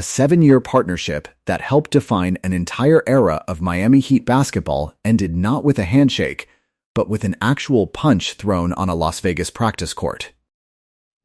a 7-year partnership that helped define an entire era of Miami Heat basketball ended not with a handshake, but with an actual punch thrown on a Las Vegas practice court.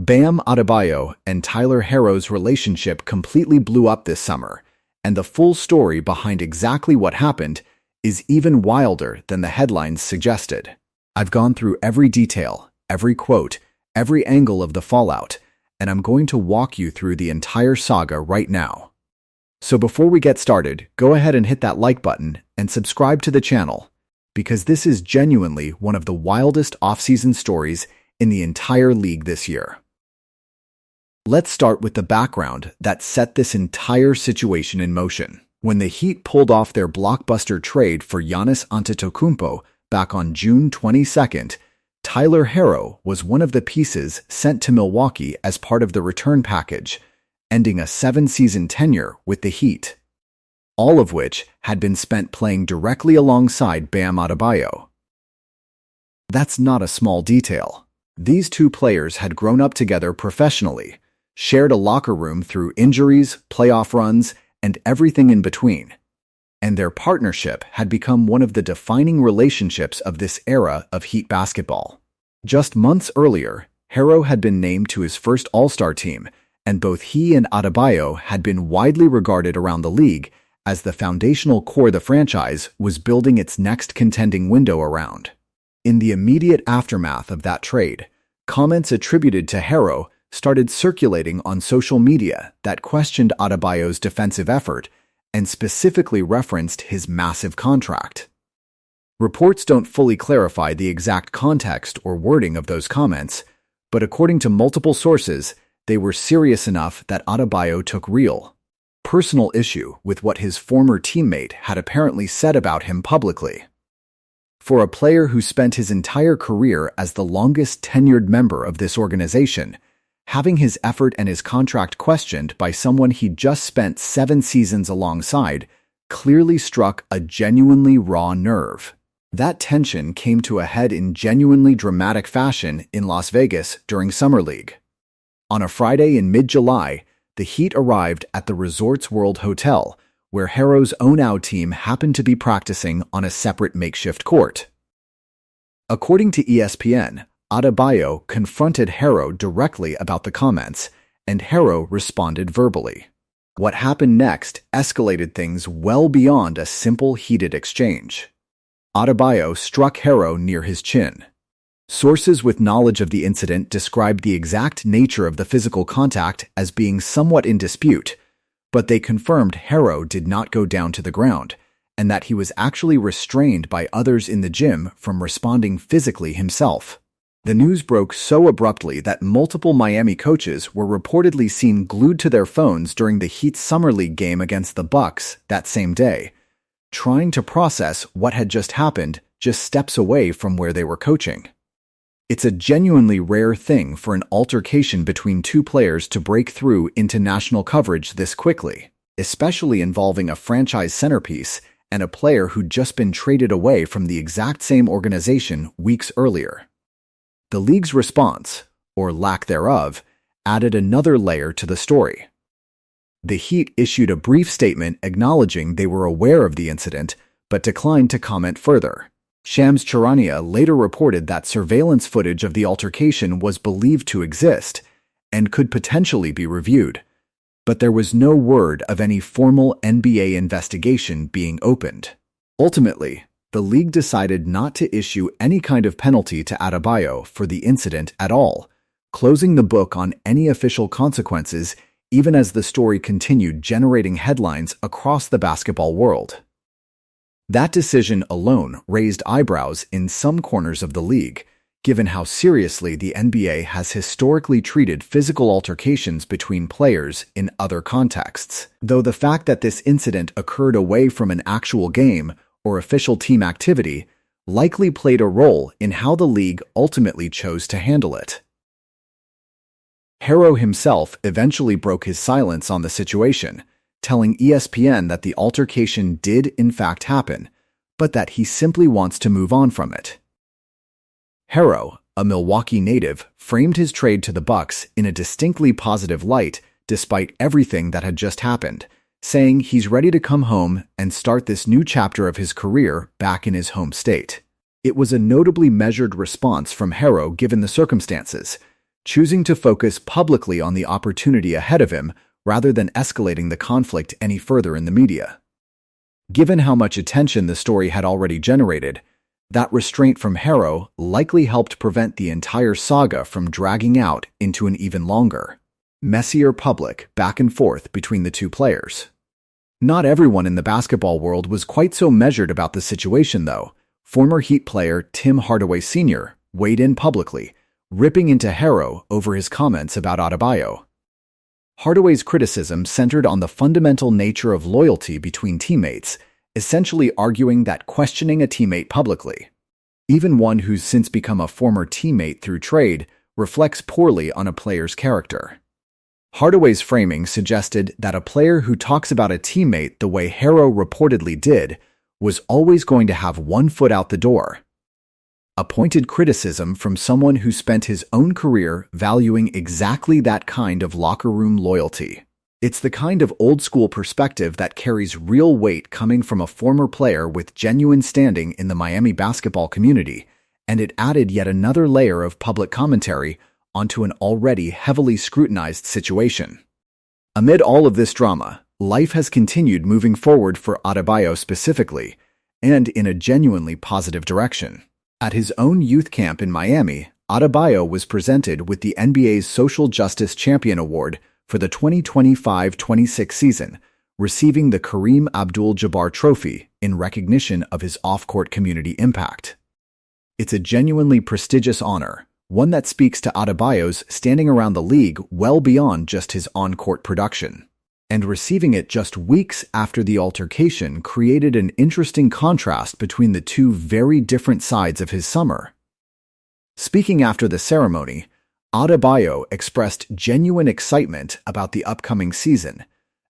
Bam Adebayo and Tyler Herro's relationship completely blew up this summer, and the full story behind exactly what happened is even wilder than the headlines suggested. I've gone through every detail, every quote, every angle of the fallout, and I'm going to walk you through the entire saga right now. So before we get started, go ahead and hit that like button and subscribe to the channel, because this is genuinely one of the wildest off-season stories in the entire league this year. Let's start with the background that set this entire situation in motion. When the Heat pulled off their blockbuster trade for Giannis Antetokounmpo back on June 22nd, Tyler Herro was one of the pieces sent to Milwaukee as part of the return package, ending a 7-season tenure with the Heat, all of which had been spent playing directly alongside Bam Adebayo. That's not a small detail. These two players had grown up together professionally, shared a locker room through injuries, playoff runs, and everything in between, and their partnership had become one of the defining relationships of this era of Heat basketball. Just months earlier, Herro had been named to his first All-Star team, and both he and Adebayo had been widely regarded around the league as the foundational core the franchise was building its next contending window around. In the immediate aftermath of that trade, comments attributed to Herro started circulating on social media that questioned Adebayo's defensive effort and specifically referenced his massive contract. Reports don't fully clarify the exact context or wording of those comments, but according to multiple sources, they were serious enough that Adebayo took real, personal issue with what his former teammate had apparently said about him publicly. For a player who spent his entire career as the longest tenured member of this organization, having his effort and his contract questioned by someone he'd just spent 7 seasons alongside clearly struck a genuinely raw nerve. That tension came to a head in genuinely dramatic fashion in Las Vegas during Summer League. On a Friday in mid-July, the Heat arrived at the Resorts World Hotel, where Herro's own out team happened to be practicing on a separate makeshift court. According to ESPN, Adebayo confronted Herro directly about the comments, and Herro responded verbally. What happened next escalated things well beyond a simple heated exchange. Adebayo struck Herro near his chin. Sources with knowledge of the incident described the exact nature of the physical contact as being somewhat in dispute, but they confirmed Herro did not go down to the ground, and that he was actually restrained by others in the gym from responding physically himself. The news broke so abruptly that multiple Miami coaches were reportedly seen glued to their phones during the Heat's Summer League game against the Bucks that same day, trying to process what had just happened just steps away from where they were coaching. It's a genuinely rare thing for an altercation between two players to break through into national coverage this quickly, especially involving a franchise centerpiece and a player who'd just been traded away from the exact same organization weeks earlier. The league's response, or lack thereof, added another layer to the story. The Heat issued a brief statement acknowledging they were aware of the incident, but declined to comment further. Shams Charania later reported that surveillance footage of the altercation was believed to exist and could potentially be reviewed, but there was no word of any formal NBA investigation being opened. Ultimately, the league decided not to issue any kind of penalty to Adebayo for the incident at all, closing the book on any official consequences even as the story continued generating headlines across the basketball world. That decision alone raised eyebrows in some corners of the league, given how seriously the NBA has historically treated physical altercations between players in other contexts. Though the fact that this incident occurred away from an actual game or official team activity likely played a role in how the league ultimately chose to handle it. Herro himself eventually broke his silence on the situation, telling ESPN that the altercation did in fact happen, but that he simply wants to move on from it. Herro, a Milwaukee native, framed his trade to the Bucks in a distinctly positive light, despite everything that had just happened, saying he's ready to come home and start this new chapter of his career back in his home state. It was a notably measured response from Herro given the circumstances, choosing to focus publicly on the opportunity ahead of him rather than escalating the conflict any further in the media. Given how much attention the story had already generated, that restraint from Herro likely helped prevent the entire saga from dragging out into an even longer, messier public back and forth between the two players. Not everyone in the basketball world was quite so measured about the situation, though. Former Heat player Tim Hardaway Sr. weighed in publicly, ripping into Herro over his comments about Adebayo. Hardaway's criticism centered on the fundamental nature of loyalty between teammates, essentially arguing that questioning a teammate publicly, even one who's since become a former teammate through trade, reflects poorly on a player's character. Hardaway's framing suggested that a player who talks about a teammate the way Herro reportedly did was always going to have one foot out the door. A pointed criticism from someone who spent his own career valuing exactly that kind of locker room loyalty. It's the kind of old-school perspective that carries real weight coming from a former player with genuine standing in the Miami basketball community, and it added yet another layer of public commentary onto an already heavily scrutinized situation. Amid all of this drama, life has continued moving forward for Adebayo specifically, and in a genuinely positive direction. At his own youth camp in Miami, Adebayo was presented with the NBA's Social Justice Champion Award for the 2025-26 season, receiving the Kareem Abdul-Jabbar Trophy in recognition of his off-court community impact. It's a genuinely prestigious honor, one that speaks to Adebayo's standing around the league well beyond just his on-court production. And receiving it just weeks after the altercation created an interesting contrast between the two very different sides of his summer. Speaking after the ceremony, Adebayo expressed genuine excitement about the upcoming season,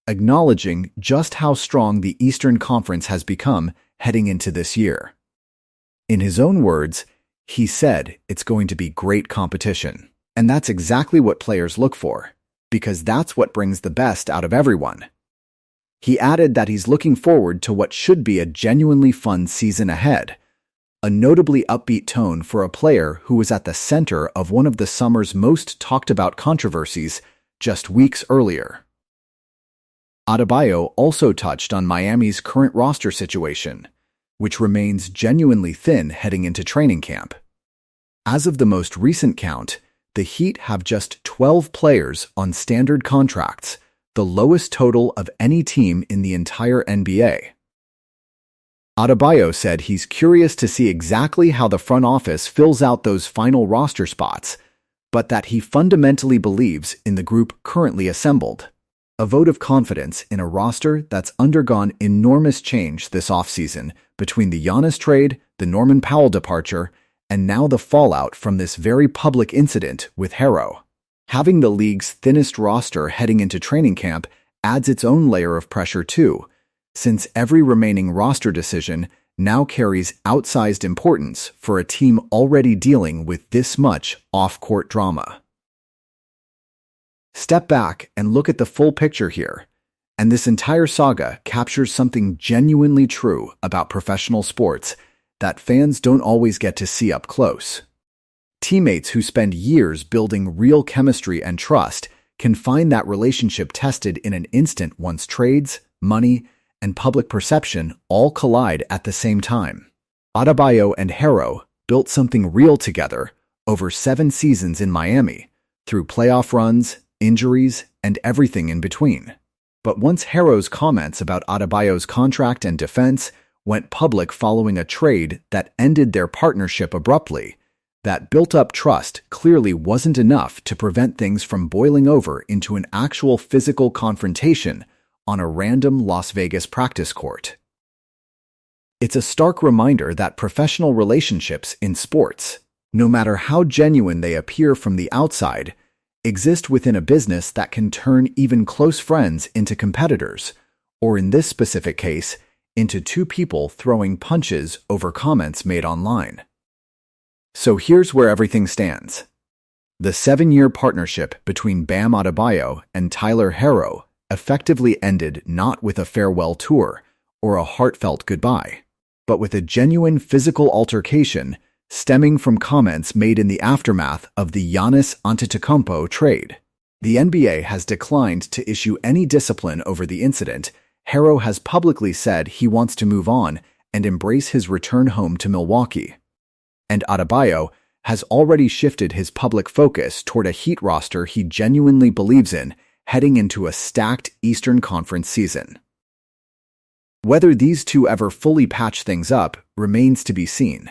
acknowledging just how strong the Eastern Conference has become heading into this year. In his own words, he said it's going to be great competition, and that's exactly what players look for, because that's what brings the best out of everyone. He added that he's looking forward to what should be a genuinely fun season ahead, a notably upbeat tone for a player who was at the center of one of the summer's most talked-about controversies just weeks earlier. Adebayo also touched on Miami's current roster situation, which remains genuinely thin heading into training camp. As of the most recent count, the Heat have just 12 players on standard contracts, the lowest total of any team in the entire NBA. Adebayo said he's curious to see exactly how the front office fills out those final roster spots, but that he fundamentally believes in the group currently assembled. A vote of confidence in a roster that's undergone enormous change this offseason between the Giannis trade, the Norman Powell departure, and now the fallout from this very public incident with Herro. Having the league's thinnest roster heading into training camp adds its own layer of pressure too, since every remaining roster decision now carries outsized importance for a team already dealing with this much off-court drama. Step back and look at the full picture here, and this entire saga captures something genuinely true about professional sports that fans don't always get to see up close. Teammates who spend years building real chemistry and trust can find that relationship tested in an instant once trades, money, and public perception all collide at the same time. Adebayo and Herro built something real together over 7 seasons in Miami, through playoff runs, injuries, and everything in between. But once Herro's comments about Adebayo's contract and defense went public following a trade that ended their partnership abruptly, that built-up trust clearly wasn't enough to prevent things from boiling over into an actual physical confrontation on a random Las Vegas practice court. It's a stark reminder that professional relationships in sports, no matter how genuine they appear from the outside, exist within a business that can turn even close friends into competitors, or in this specific case, into two people throwing punches over comments made online. So here's where everything stands. The 7-year partnership between Bam Adebayo and Tyler Herro effectively ended not with a farewell tour or a heartfelt goodbye, but with a genuine physical altercation stemming from comments made in the aftermath of the Giannis Antetokounmpo trade. The NBA has declined to issue any discipline over the incident. Herro has publicly said he wants to move on and embrace his return home to Milwaukee. And Adebayo has already shifted his public focus toward a Heat roster he genuinely believes in heading into a stacked Eastern Conference season. Whether these two ever fully patch things up remains to be seen.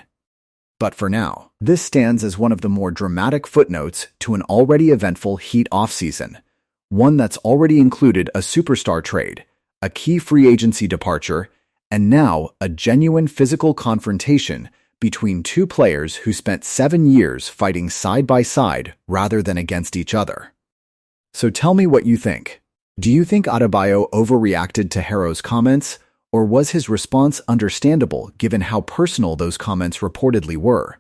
But for now, this stands as one of the more dramatic footnotes to an already eventful Heat offseason, one that's already included a superstar trade, a key free agency departure, and now a genuine physical confrontation between two players who spent 7 years fighting side by side rather than against each other. So tell me what you think. Do you think Adebayo overreacted to Herro's comments, or was his response understandable given how personal those comments reportedly were?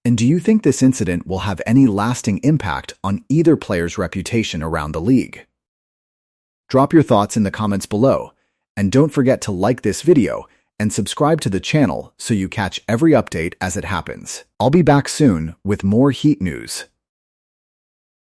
And do you think this incident will have any lasting impact on either player's reputation around the league? Drop your thoughts in the comments below, and don't forget to like this video and subscribe to the channel so you catch every update as it happens. I'll be back soon with more Heat news.